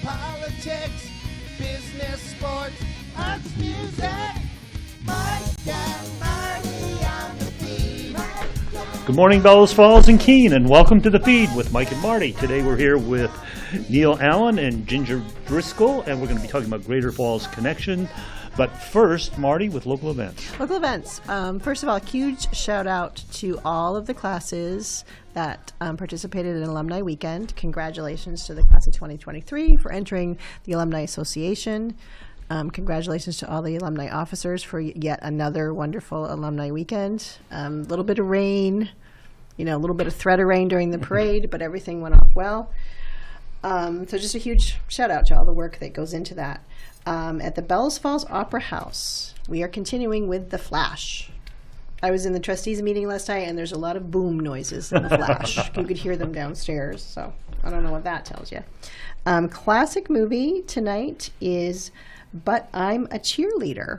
politics, business, sports, arts, music. Mike and Marty on the feed. Good morning, Bellows Falls and Keene, and welcome to the feed with Mike and Marty. Today we're here with Neil Allen and Ginger Driscoll, and we're going to be talking about Greater Falls Connection. But first, Marty, with local events. Local events. First of all, a huge shout out to all of the classes that participated in Alumni Weekend. Congratulations to the class of 2023 for entering the Alumni Association. Congratulations to all the alumni officers for yet another wonderful Alumni Weekend. A little bit of rain, a little bit of threat of rain during the parade, but everything went off well. So just a huge shout out to all the work that goes into that. At the Bellows Falls Opera House, we are continuing with The Flash. I was in the trustees meeting last night, and there's a lot of boom noises in The Flash. You could hear them downstairs, so I don't know what that tells you. Classic movie tonight is But I'm a Cheerleader.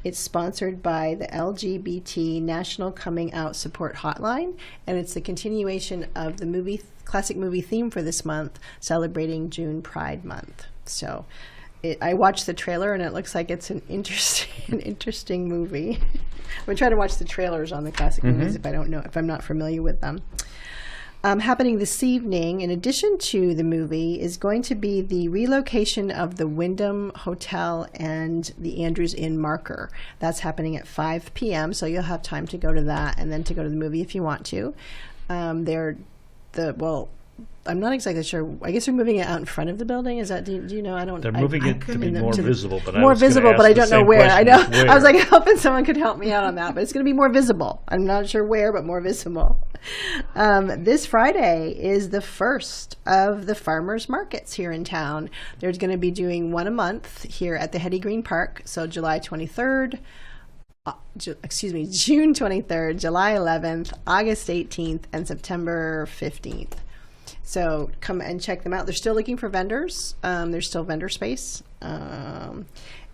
It's sponsored by the LGBT National Coming Out Support Hotline, and it's the continuation of the classic movie theme for this month, celebrating June Pride Month. So I watched the trailer, and it looks like it's an interesting movie. I'm trying to watch the trailers on the classic movies if I'm not familiar with them. Happening this evening, in addition to the movie, is going to be the relocation of the Wyndham Hotel and the Andrews Inn Marker. That's happening at 5 p.m., so you'll have time to go to that and then to go to the movie if you want to. I'm not exactly sure. I guess they're moving it out in front of the building. Is that? Do you know? I don't. They're moving it to be more visible, but more visible, but I don't know where. I know. I was like hoping someone could help me out on that, but it's going to be more visible. I'm not sure where, but more visible. This Friday is the first of the farmers markets here in town. There's going to be doing one a month here at the Hetty Green Park. So June 23rd, July 11th, August 18th, and September 15th. So come and check them out. They're still looking for vendors. There's still vendor space. And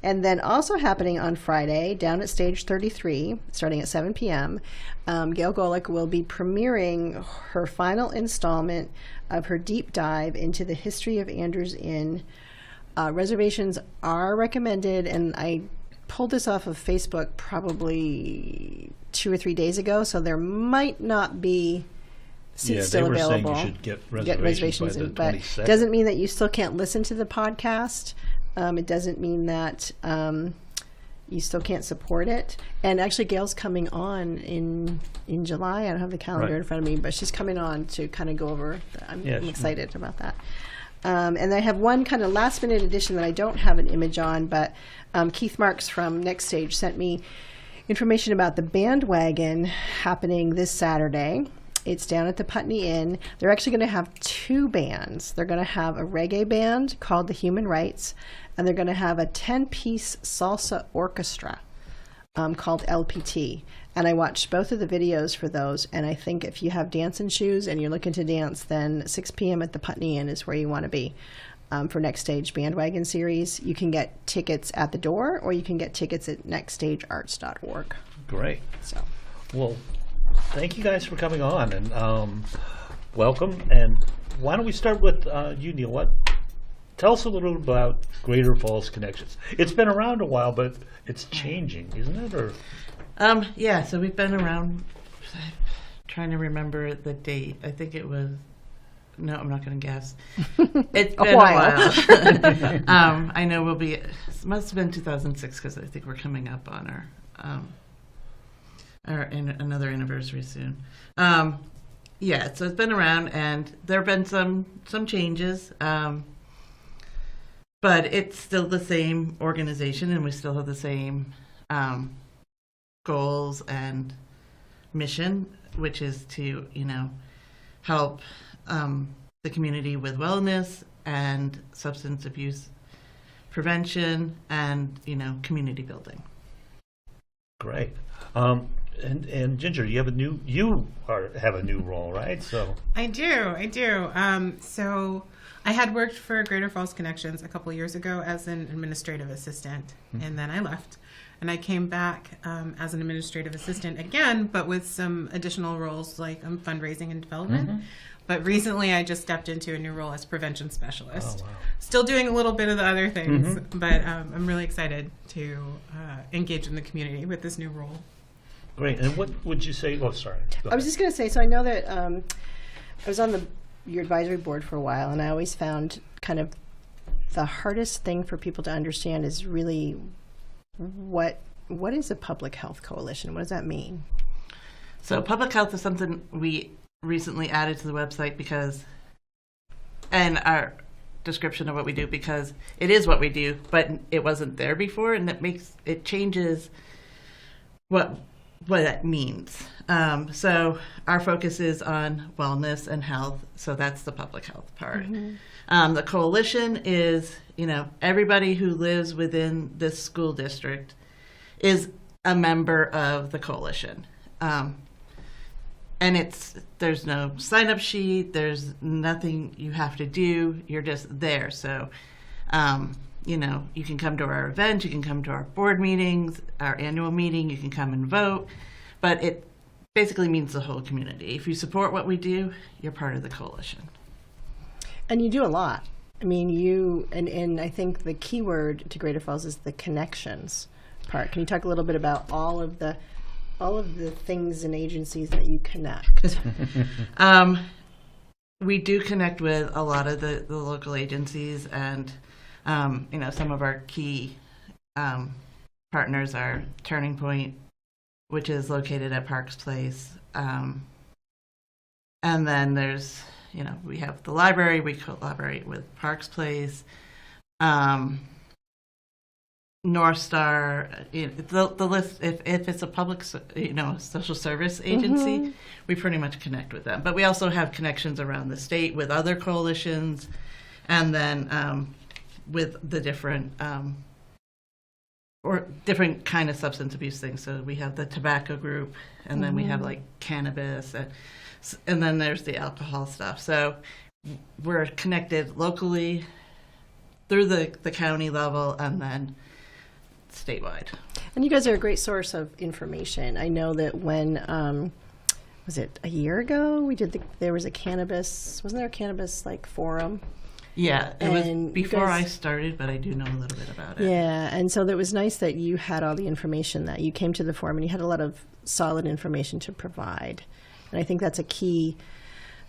then also happening on Friday, down at Stage 33, starting at 7 p.m., Gail Golick will be premiering her final installment of her deep dive into the history of Andrews Inn. Reservations are recommended, and I pulled this off of Facebook probably 2 or 3 days ago, so there might not be seats still available. Saying you should get reservations by the 22nd. Doesn't mean that you still can't listen to the podcast. It doesn't mean that you still can't support it. And actually, Gail's coming on in July. I don't have the calendar in front of me, but she's coming on to kind of go over. I'm excited about that. And I have one kind of last-minute addition that I don't have an image on, but Keith Marks from Next Stage sent me information about the bandwagon happening this Saturday. It's down at the Putney Inn. They're actually going to have 2 bands. They're going to have a reggae band called the Human Rights, and they're going to have a 10-piece salsa orchestra called LPT. And I watched both of the videos for those, and I think if you have dancing shoes and you're looking to dance, then 6 p.m. at the Putney Inn is where you want to be for Next Stage Bandwagon Series. You can get tickets at the door, or you can get tickets at nextstagearts.org. Great. So, well, thank you guys for coming on, and welcome. And why don't we start with you, Neil? Tell us a little about Greater Falls Connections. It's been around a while, but it's changing, isn't it? Or so we've been around. I'm trying to remember the date. I think it was. No, I'm not going to guess. It's been a while. I know we'll be. It must have been 2006 because I think we're coming up on another anniversary soon. So it's been around, and there have been some changes, but it's still the same organization, and we still have the same goals and mission, which is to help the community with wellness and substance abuse prevention and community building. Great. And Ginger, you have a new role, right? So I do. So I had worked for Greater Falls Connections a couple years ago as an administrative assistant, and then I left. And I came back as an administrative assistant again, but with some additional roles like fundraising and development, But recently, I just stepped into a new role as prevention specialist. Oh, wow. Still doing a little bit of the other things, but I'm really excited to engage in the community with this new role. Great. And what would you say? Oh, sorry. Go I was ahead. just going to say, so I know that I was on your advisory board for a while, and I always found kind of the hardest thing for people to understand is really what is a public health coalition? What does that mean? So public health is something we recently added to the website and our description of what we do, because it is what we do, but it wasn't there before, and it changes what that means. So our focus is on wellness and health, so that's the public health part. The coalition is, everybody who lives within this school district is a member of the coalition. And there's no sign-up sheet, there's nothing you have to do, you're just there. So, you can come to our event, you can come to our board meetings, our annual meeting, you can come and vote, but it basically means the whole community. If you support what we do, you're part of the coalition. And you do a lot. I mean, and I think the key word to Greater Falls is the connections part. Can you talk a little bit about all of the things and agencies that you connect? We do connect with a lot of the local agencies, and some of our key partners are Turning Point, which is located at Parks Place, and then there's we have the library. We collaborate with Parks Place, North Star. The list. If it's a public social service agency, we pretty much connect with them. But we also have connections around the state with other coalitions, and then with the different kind of substance abuse things. So we have the tobacco group, and then we have like cannabis, and then there's the alcohol stuff. So we're connected locally through the county level, and then statewide. And you guys are a great source of information. I know that when was it a year ago there was a cannabis, wasn't there a cannabis forum? Yeah, it was And before guys- I started, but I do know a little bit about it. Yeah, and so it was nice that you had all the information, that you came to the forum and you had a lot of solid information to provide. And I think that's a key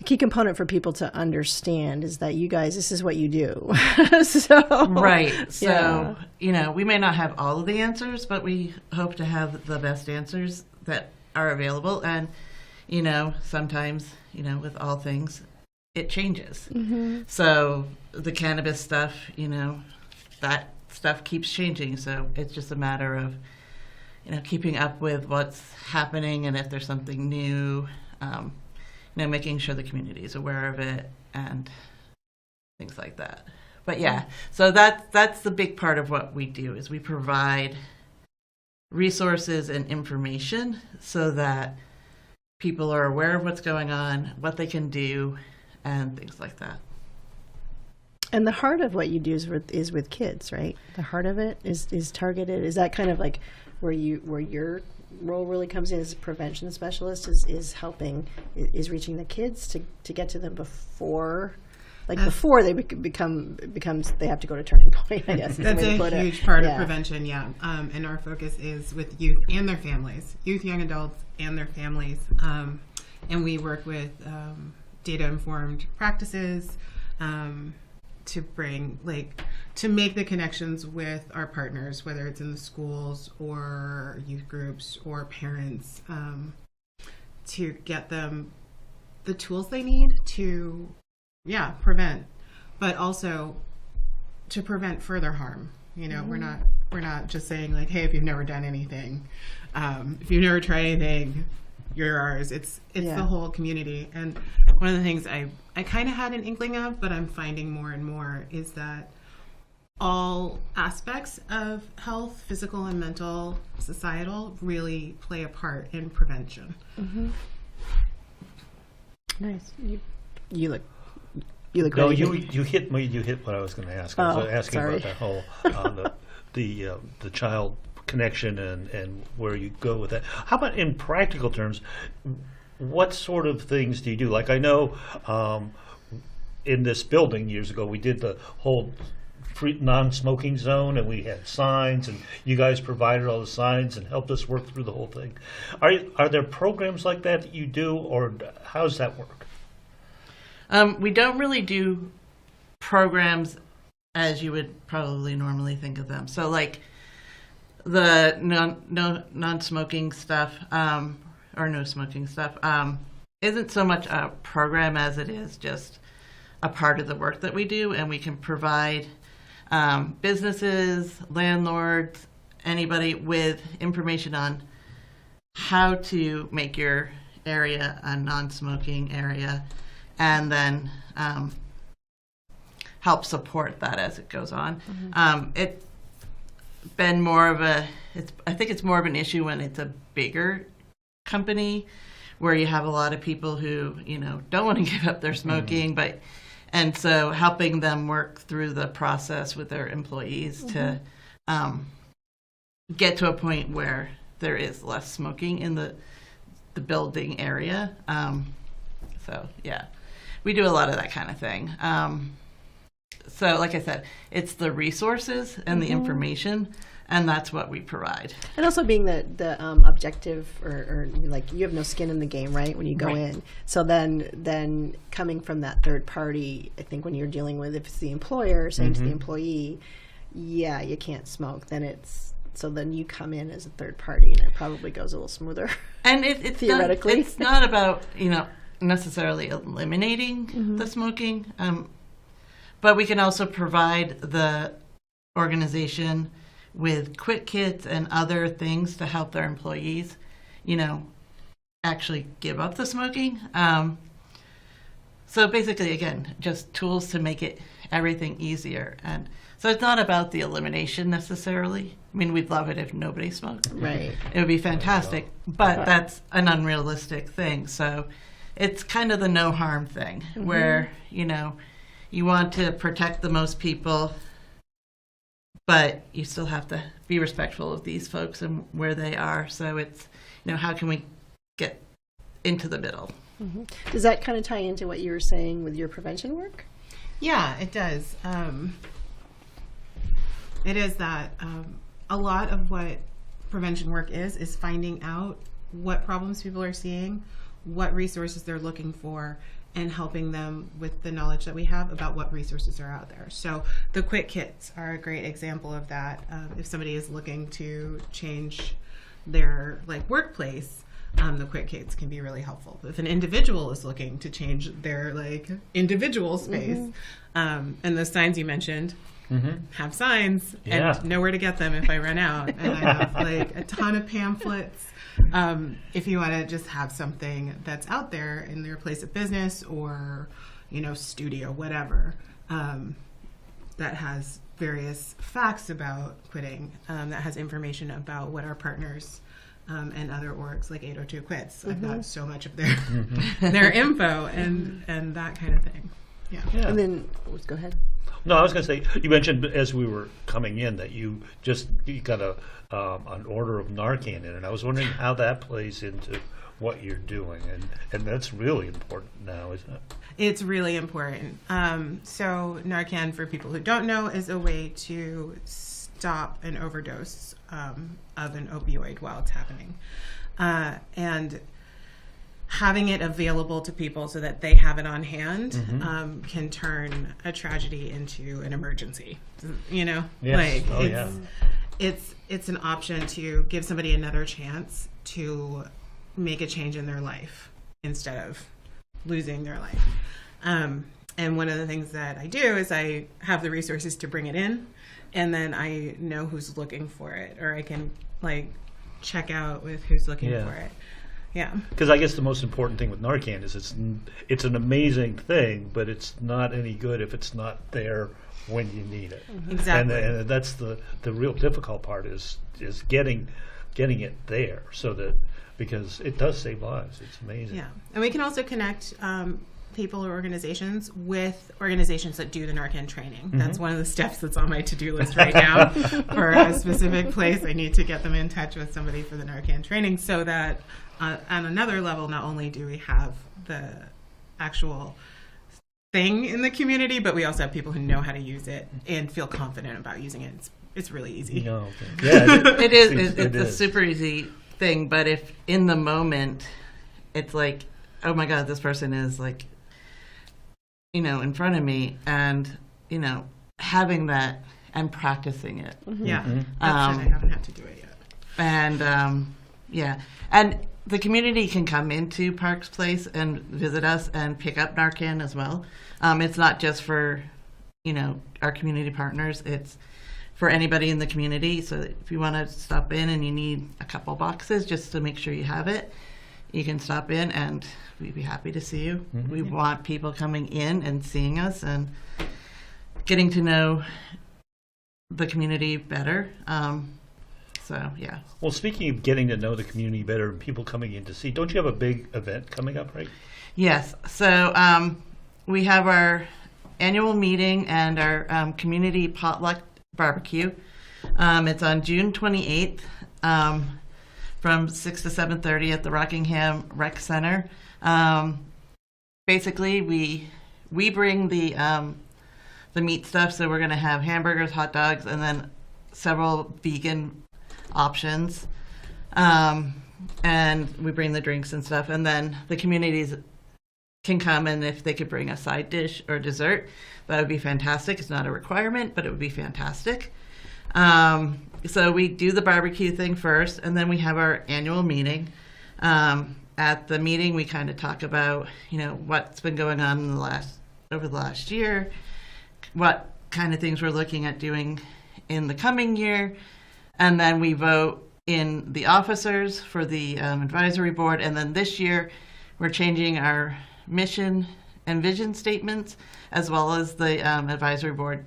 component for people to understand, is that you guys, this is what you do. Right. So, yeah. We may not have all of the answers, but we hope to have the best answers that are available. And, sometimes, with all things, it changes. So the cannabis stuff, that stuff keeps changing. So it's just a matter of, keeping up with what's happening, and if there's something new, making sure the community is aware of it and things like that. But yeah, so that's the big part of what we do, is we provide resources and information so that people are aware of what's going on, what they can do, and things like that. And the heart of what you do is with kids, right? The heart of it is targeted. Is that kind of like where your role really comes in as a prevention specialist, is helping, is reaching the kids to get to them before they becomes they have to go to Turning Point, I guess. That's a huge part of prevention, yeah. And our focus is with youth and their families, young adults and their families. And we work with data-informed practices to bring, to make the connections with our partners, whether it's in the schools or youth groups or parents, to get them the tools they need to prevent, but also to prevent further harm. We're not just saying hey, if you've never done anything, if you've never tried anything, you're ours. It's the whole community. And one of the things I kind of had an inkling of, but I'm finding more and more, is that all aspects of health, physical and mental, societal, really play a part in prevention. Nice. You look No, ready. you hit me. You hit what I was going to ask. I was asking sorry. about that whole the child connection and where you go with that. How about in practical terms? what sort of things do you do? Like I know in this building years ago, we did the whole free non-smoking zone, and we had signs, and you guys provided all the signs and helped us work through the whole thing. Are there programs like that you do, or how does that work? We don't really do programs as you would probably normally think of them. So like the non-smoking stuff, or no smoking stuff, isn't so much a program as it is just a part of the work that we do, and we can provide businesses, landlords, anybody with information on how to make your area a non-smoking area, and then help support that as it goes on. It's been more of I think it's more of an issue when it's a bigger company where you have a lot of people who, don't want to give up their smoking, and so helping them work through the process with their employees to get to a point where there is less smoking in the building area. So yeah, we do a lot of that kind of thing. So like I said, it's the resources and the information, and that's what we provide. And also being the objective, or like you have no skin in the game, right, when you go in. So then coming from that third party, I think when you're dealing with, if it's the employer saying to the employee, yeah, you can't smoke, then then you come in as a third party, and it probably goes a little smoother. And it's theoretically, it's not about necessarily eliminating the smoking, but we can also provide the organization with quit kits and other things to help their employees, actually give up the smoking. So basically, again, just tools to make everything easier. And so it's not about the elimination necessarily. I mean, we'd love it if nobody smoked. Right. It would be fantastic, but that's an unrealistic thing. So it's kind of the no harm thing where, you want to protect the most people, but you still have to be respectful of these folks and where they are. So it's, how can we get into the middle? Does that kind of tie into what you were saying with your prevention work? Yeah, it does. It is that a lot of what prevention work is finding out what problems people are seeing, what resources they're looking for, and helping them with the knowledge that we have about what resources are out there. So the quit kits are a great example of that. If somebody is looking to change their workplace, the quit kits can be really helpful. If an individual is looking to change their individual space, and the signs you mentioned have signs and know where to get them if I run out. And I have a ton of pamphlets. If you want to just have something that's out there in their place of business or, studio, whatever, that has various facts about quitting, that has information about what our partners and other orgs like 802 Quits. I've got so much of their info and that kind of thing. Yeah. And then, go ahead. No, I was going to say, you mentioned as we were coming in that you got an order of Narcan in, and I was wondering how that plays into what you're doing, and that's really important now, isn't it? It's really important. So Narcan, for people who don't know, is a way to stop an overdose of an opioid while it's happening, and having it available to people so that they have it on hand can turn a tragedy into an emergency. Yes. It's an option to give somebody another chance to make a change in their life instead of losing their life. And one of the things that I do is I have the resources to bring it in, and then I know who's looking for it, or I can check out with who's looking for it. Yeah. Because I guess the most important thing with Narcan is it's an amazing thing, but it's not any good if it's not there when you need it. Exactly. And that's the real difficult part is getting it there so that, because it does save lives. It's amazing. Yeah. And we can also connect people or organizations with organizations that do the Narcan training. That's one of the steps that's on my to-do list right now for a specific place. I need to get them in touch with somebody for the Narcan training so that on another level, not only do we have the actual thing in the community, but we also have people who know how to use it and feel confident about using it. It's really easy. No, okay. Yeah, It is. It's a super easy thing, but if in the moment, it's like, oh my God, this person is like, in front of me, and, having that and practicing it. Yeah, I haven't had to do it yet. And, and the community can come into Parks Place and visit us and pick up Narcan as well. It's not just for, our community partners. It's for anybody in the community. So if you want to stop in and you need a couple boxes just to make sure you have it, you can stop in and we'd be happy to see you. We want people coming in and seeing us and getting to know the community better. So, yeah. Well, speaking of getting to know the community better and people coming in to see, don't you have a big event coming up, right? Yes. So we have our annual meeting and our community potluck barbecue. It's on June 28th from 6 to 7:30 at the Rockingham Rec Center. Basically, we bring the meat stuff, so we're going to have hamburgers, hot dogs, and then several vegan options. And we bring the drinks and stuff, and then the communities can come, and if they could bring a side dish or dessert, that would be fantastic. It's not a requirement, but it would be fantastic. So we do the barbecue thing first, and then we have our annual meeting. At the meeting, we kind of talk about, what's been going on in over the last year, what kind of things we're looking at doing in the coming year, and then we vote in the officers for the advisory board. And then this year, we're changing our mission and vision statements, as well as the advisory board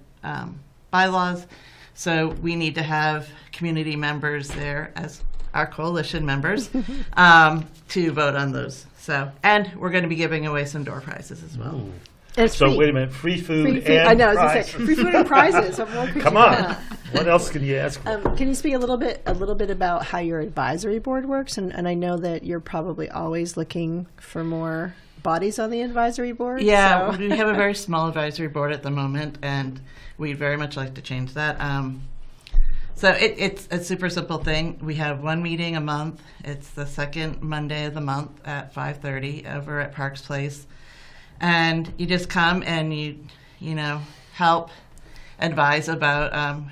bylaws. So we need to have community members there as our coalition members to vote on those. So, and we're going to be giving away some door prizes as well. Ooh. It's So free. wait a minute, free food Free and I know, I was gonna prizes. say, free food and prizes. What more could Come you on. want? What else can you ask for? Can you speak a little bit about how your advisory board works? And I know that you're probably always looking for more bodies on the advisory board. Yeah, so. we have a very small advisory board at the moment, and we'd very much like to change that. So it's a super simple thing. We have one meeting a month. It's the second Monday of the month at 5:30 over at Parks Place. And you just come and you help advise about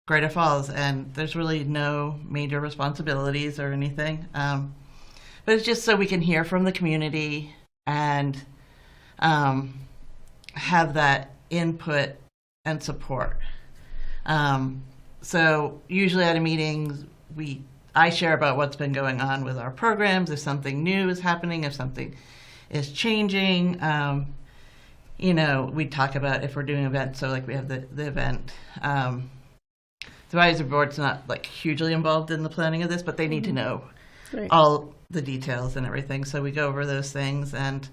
Greater Falls. And there's really no major responsibilities or anything. But it's just so we can hear from the community and have that input and support. So usually at a meeting, I share about what's been going on with our programs, if something new is happening, if something is changing. We talk about if we're doing events, so like we have the event. The advisory board's not like hugely involved in the planning of this, but they need to know all the details and everything. So we go over those things, and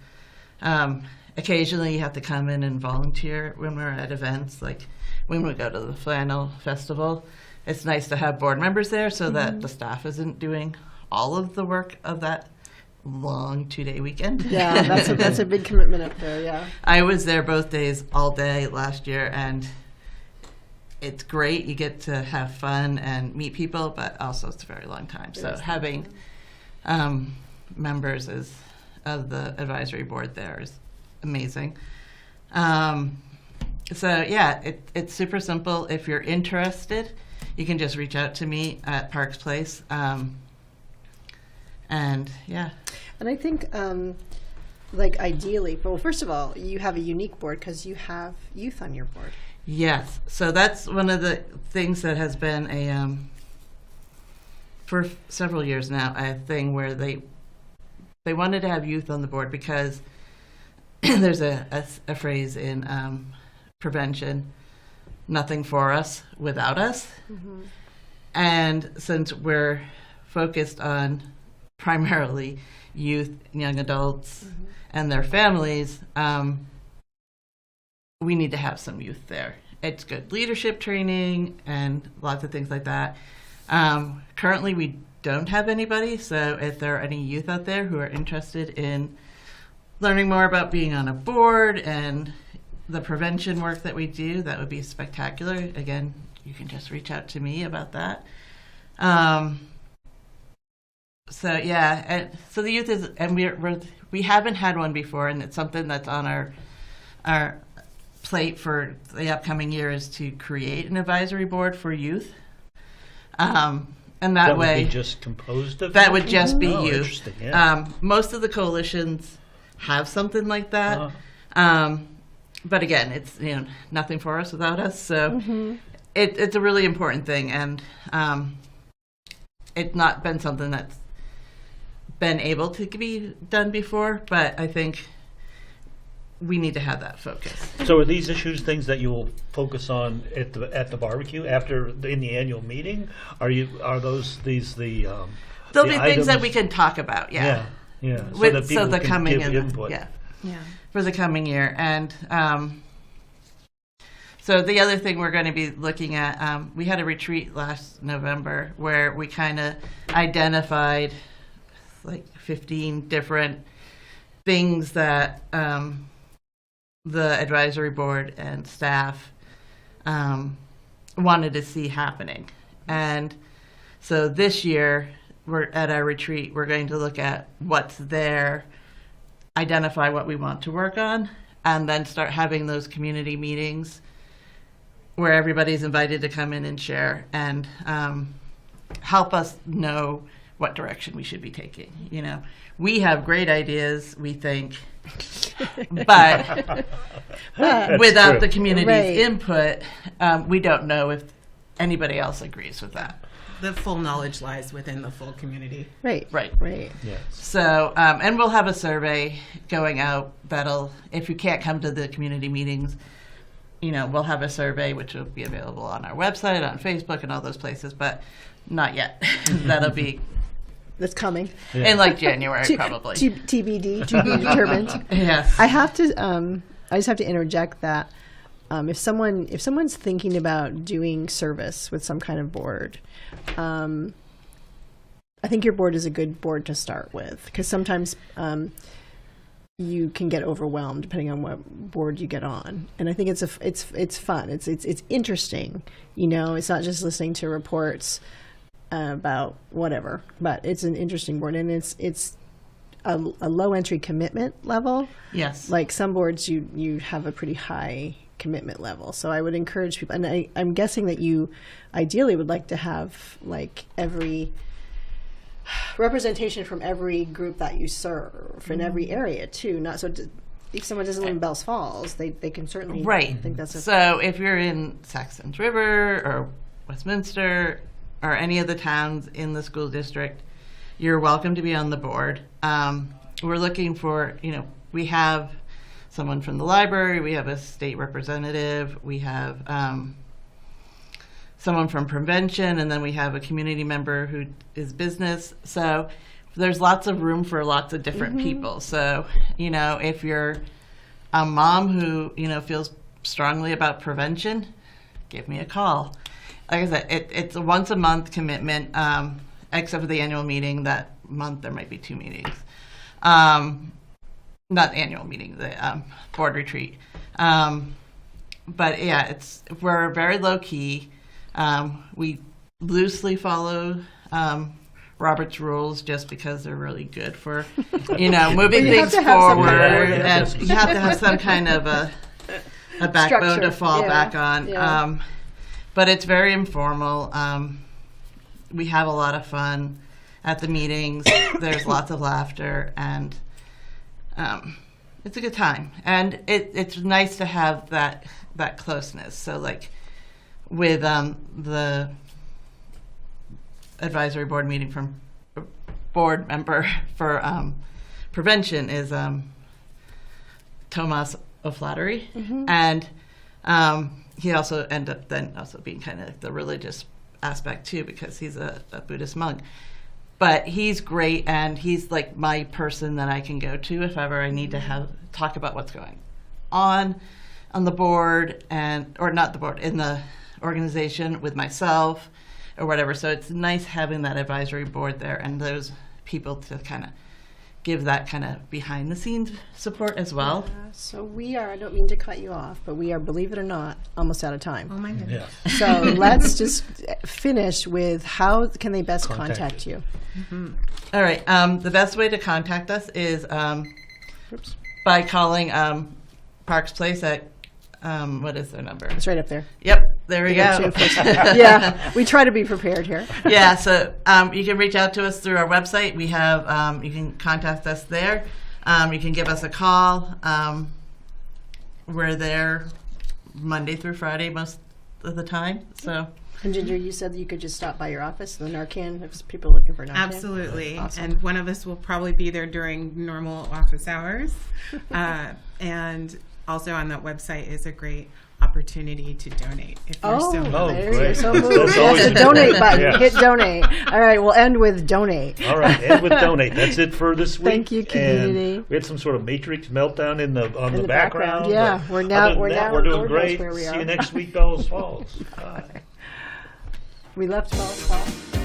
occasionally you have to come in and volunteer when we're at events, like when we go to the Flannel Festival. It's nice to have board members there so that the staff isn't doing all of the work of that long 2-day weekend. Yeah, that's a big commitment up there, yeah. I was there both days, all day last year, and it's great. You get to have fun and meet people, but also it's a very long time. So having members of the advisory board there is amazing. So yeah, it's super simple. If you're interested, you can just reach out to me at Parks Place. And yeah. And I think, like ideally, well, first of all, you have a unique board because you have youth on your board. Yes. So that's one of the things that has been for several years now, a thing where they wanted to have youth on the board because there's a phrase in prevention, nothing for us without us. Mm-hmm. And since we're focused on primarily youth, young adults, and their families, we need to have some youth there. It's good leadership training and lots of things like that. Currently, we don't have anybody, so if there are any youth out there who are interested in learning more about being on a board and the prevention work that we do, that would be spectacular. Again, you can just reach out to me about that. So yeah, and so the youth is, and we haven't had one before, and it's something that's on our plate for the upcoming year is to create an advisory board for youth. And that way, would be just composed of that would just be oh, youth. Interesting, yeah. Most of the coalitions have something like that. But again, it's nothing for us without us. So it's a really important thing, and it's not been something that's been able to be done before. But I think we need to have that focus. So are these issues things that you will focus on at the barbecue in the annual meeting? Are those these the there'll the be items? things that we can talk about. Yeah. So that people the can coming give input. For the coming year. And so the other thing we're going to be looking at, we had a retreat last November where we kind of identified like 15 different things that the advisory board and staff wanted to see happening. And so this year, we're at our retreat, we're going to look at what's there, identify what we want to work on, and then start having those community meetings where everybody's invited to come in and share and help us know what direction we should be taking. We have great ideas, we think, but without true. the community's Right. input, we don't know if anybody else agrees with that. The full knowledge lies within the full community. Right. Right. Yes. So, and we'll have a survey going out that'll, if you can't come to the community meetings, we'll have a survey which will be available on our website, on Facebook, and all those places, but not yet. That'll be That's coming. in like January, probably. TBD, to be determined. Yes. I have to. I just have to interject that if someone's thinking about doing service with some kind of board, I think your board is a good board to start with, because sometimes you can get overwhelmed depending on what board you get on. And I think it's fun. It's interesting. It's not just listening to reports about whatever, but it's an interesting board, and it's a low entry commitment level. Yes. Like some boards, you have a pretty high commitment level. So I would encourage people, and I'm guessing that you ideally would like to have like every representation from every group that you serve in every area too. Not so if someone doesn't live in Bellows Falls, they can certainly think that's so if you're in Saxons River or Westminster or any of the towns in the school district, you're welcome to be on the board. We're looking for, we have someone from the library, we have a state representative, we have someone from prevention, and then we have a community member who is business. So there's lots of room for lots of different people. So, if you're a mom who, feels strongly about prevention, give me a call. Like I said, it's a once a month commitment, except for the annual meeting. That month there might be 2 meetings. Not annual meeting, the board retreat. But yeah, we're very low key. We loosely follow Robert's rules just because they're really good for, moving things forward. And you have to have some kind of a backbone Structure. to fall back on. Yeah. But it's very informal. We have a lot of fun at the meetings. There's lots of laughter, and it's a good time. And it's nice to have that closeness. So like with the advisory board meeting from board member for prevention is Tomas O'Flattery, and he also ended up then also being kind of the religious aspect too, because he's a Buddhist monk. But he's great, and he's like my person that I can go to if ever I need to talk about what's going on the board, or not the board, in the organization with myself or whatever. So it's nice having that advisory board there and those people to kind of give that kind of behind the scenes support as well. So we are, I don't mean to cut you off, but we are, believe it or not, almost out of time. Oh my goodness. Yeah. So let's just finish with how can they best contact you? All right. The best way to contact us is by calling Parks Place at, what is their number? It's right up there. Yep, there we go. Yeah, we try to be prepared here. Yeah, so you can reach out to us through our website. We have, you can contact us there. You can give us a call. We're there Monday through Friday most of the time. So. And Ginger, you said that you could just stop by your office, the Narcan, if people are looking for Narcan. Absolutely. Awesome. And one of us will probably be there during normal office hours. And also on that website is a great opportunity to donate if you're so moved. There great. you're so moved. That's always Yes, a the donate good button. yeah. Hit donate. All right, we'll end with donate. All right, and with donate. That's it for this week. Thank you, community. And we had some sort of Matrix meltdown in the In the background. yeah. but We're now other than we're that, now we're doing Lord knows great. where we See are. you next week, Bellows Falls. Bye. We left Bellows Falls.